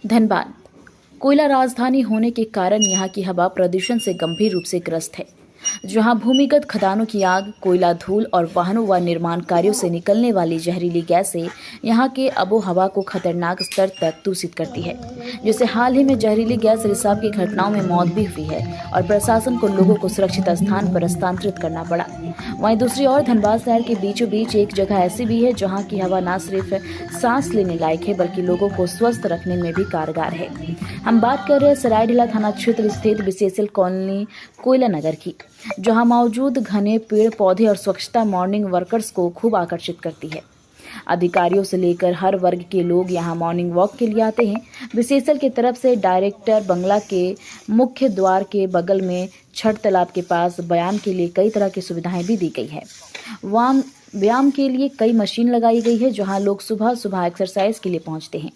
धनबाद कोयला राजधानी होने के कारण यहाँ की हवा प्रदूषण से गंभीर रूप से ग्रस्त है। जहाँ भूमिगत खदानों की आग, कोयला धूल और वाहनों व निर्माण कार्यों से निकलने वाली जहरीली गैसें यहाँ के आबो हवा को खतरनाक स्तर तक दूषित करती है, जिससे हाल ही में जहरीली गैस रिसाव की घटनाओं में मौत भी हुई है और प्रशासन को लोगों को सुरक्षित स्थान पर स्थानांतरित करना पड़ा। वहीं दूसरी ओर धनबाद शहर के बीचों बीच एक जगह ऐसी भी है जहाँ की हवा न सिर्फ सांस लेने लायक है बल्कि लोगों को स्वस्थ रखने में भी कारगर है। हम बात कर रहे हैं सरायढेला थाना क्षेत्र स्थित बीसीएसएल कॉलोनी कोयला नगर की, जहां मौजूद घने पेड़ पौधे और स्वच्छता मॉर्निंग वर्कर्स को खूब आकर्षित करती है। अधिकारियों से लेकर हर वर्ग के लोग यहां मॉर्निंग वॉक के लिए आते हैं। बीसीएसएल की तरफ से डायरेक्टर बंगला के मुख्य द्वार के बगल में छठ तालाब के पास व्यायाम के लिए कई तरह की सुविधाएं भी दी गई है। व्यायाम के लिए कई मशीन लगाई गई है जहां लोग सुबह सुबह एक्सरसाइज के लिए पहुंचते हैं।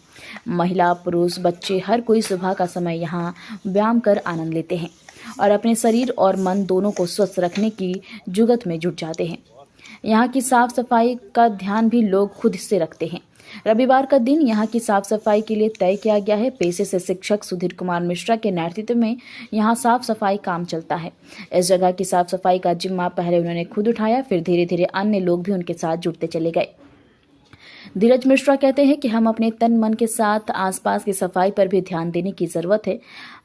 महिला, पुरुष, बच्चे हर कोई सुबह का समय यहां व्यायाम कर आनंद लेते हैं और अपने शरीर और मन दोनों को स्वस्थ रखने की जुगत में जुट जाते हैं। यहाँ की साफ सफाई का ध्यान भी लोग खुद से रखते हैं। रविवार का दिन यहाँ की साफ सफाई के लिए तय किया गया है। पेशे से शिक्षक सुधीर कुमार मिश्रा के नेतृत्व में यहाँ साफ सफाई काम चलता है। इस जगह की साफ सफाई का जिम्मा पहले उन्होंने खुद उठाया, फिर धीरे धीरे अन्य लोग भी उनके साथ जुड़ते चले गए। धीरज मिश्रा कहते हैं कि हम अपने तन मन के साथ आसपास की सफाई पर भी ध्यान देने की जरूरत है।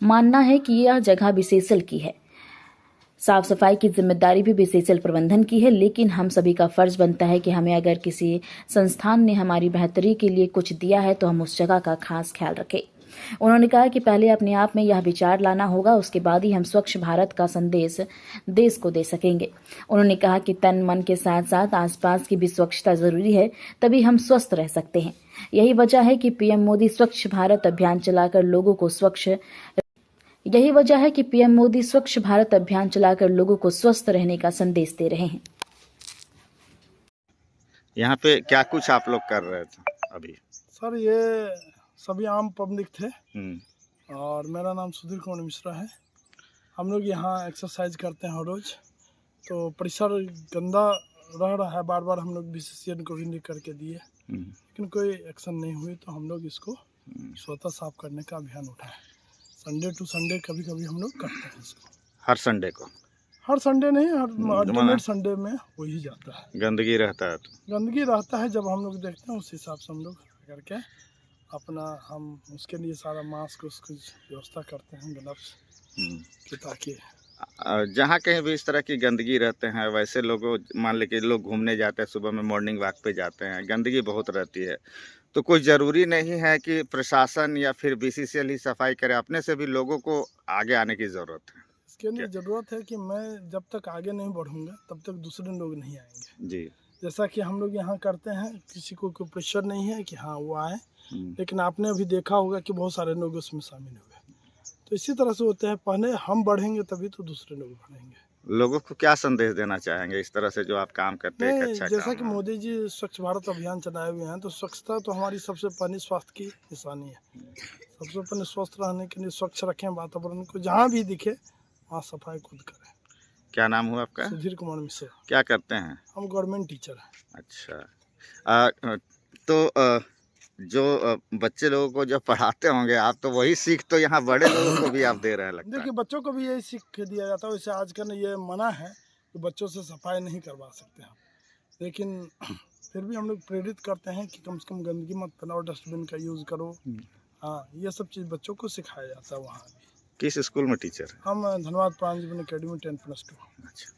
मानना है कि यह जगह बीसीएसएल की है, साफ सफाई की जिम्मेदारी भी बीसीएसएल प्रबंधन की है, लेकिन हम सभी का फर्ज बनता है कि हमें अगर किसी संस्थान ने हमारी बेहतरी के लिए कुछ दिया है तो हम उस जगह का खास ख्याल रखें। उन्होंने कहा कि पहले अपने आप में यह विचार लाना होगा, उसके बाद ही हम स्वच्छ भारत का संदेश देश को दे सकेंगे। उन्होंने कहा कि तन मन के साथ साथ आसपास की भी स्वच्छता जरूरी है, तभी हम स्वस्थ रह सकते हैं। यही वजह है कि पीएम मोदी स्वच्छ भारत अभियान चलाकर लोगों को स्वस्थ रहने का संदेश दे रहे हैं। यहाँ पे क्या कुछ आप लोग कर रहे थे अभी? सर, ये सभी आम पब्लिक थे और मेरा नाम सुधीर कुमार मिश्रा है। हम लोग यहाँ एक्सरसाइज करते हैं हर रोज़। तो परिसर गंदा रह रहा है, बार बार हम लोग बीसीएसएल को भी लिख करके दिए, लेकिन कोई एक्शन नहीं हुई। तो हम लोग इसको स्वतः साफ करने का अभियान उठाए। संडे टू संडे कभी कभी हम लोग करते हैं इसको। हर संडे को? हर संडे नहीं, हर अल्टरनेट संडे में हो ही जाता है। गंदगी रहता है तो? गंदगी रहता है, जब हम लोग देखते हैं उस हिसाब से हम लोग करके अपना हम उसके लिए सारा मास्क उसकी व्यवस्था करते हैं, ग्लव्स, ताकि जहाँ कहीं भी इस तरह की गंदगी रहते हैं, वैसे लोगों मान लें कि लोग घूमने जाते हैं, सुबह में मॉर्निंग वॉक पे जाते हैं, गंदगी बहुत रहती है, तो कोई ज़रूरी नहीं है कि प्रशासन या फिर बीसीसीएल ही सफाई करे, अपने से भी लोगों को आगे आने की ज़रूरत है। इसके लिए ज़रूरत है कि मैं जब तक आगे नहीं बढ़ूँगा तब तक दूसरे लोग नहीं आएंगे जी। जैसा कि हम लोग यहाँ करते हैं, किसी को कोई प्रेशर नहीं है कि हाँ वो आए, लेकिन आपने अभी देखा होगा कि बहुत सारे लोग उसमें शामिल हुए। तो इसी तरह से होते हैं, पहले हम बढ़ेंगे तभी तो दूसरे लोग बढ़ेंगे। लोगों को क्या संदेश देना चाहेंगे इस तरह से जो आप काम करते हैं? अच्छा, जैसा कि मोदी जी स्वच्छ भारत अभियान चलाए हुए हैं, तो स्वच्छता तो हमारी सबसे पहले स्वास्थ्य की निशानी है। सबसे पहले स्वस्थ रहने के लिए स्वच्छ रखें वातावरण को, जहाँ भी दिखे वहाँ सफाई खुद करें। क्या नाम हुआ आपका? सुधीर कुमार मिश्रा। क्या करते हैं? हम गवर्नमेंट टीचर हैं। अच्छा, तो जो बच्चे लोगों को जब पढ़ाते होंगे आप, तो वही सीख तो यहाँ बड़े लोगों को भी आप दे रहे हैं लगता है? देखिए, बच्चों को भी यही सीख दिया जाता है। वैसे आजकल ये मना है कि बच्चों से सफाई नहीं करवा सकते हम, लेकिन फिर भी हम लोग प्रेरित करते हैं कि कम से कम गंदगी मत फैलाओ, डस्टबिन का यूज़ करो। हाँ, ये सब चीज़ बच्चों को सिखाया जाता है वहाँ भी। किस स्कूल में टीचर? हम धनबाद प्रांजल अकेडमी 10+2। अच्छा।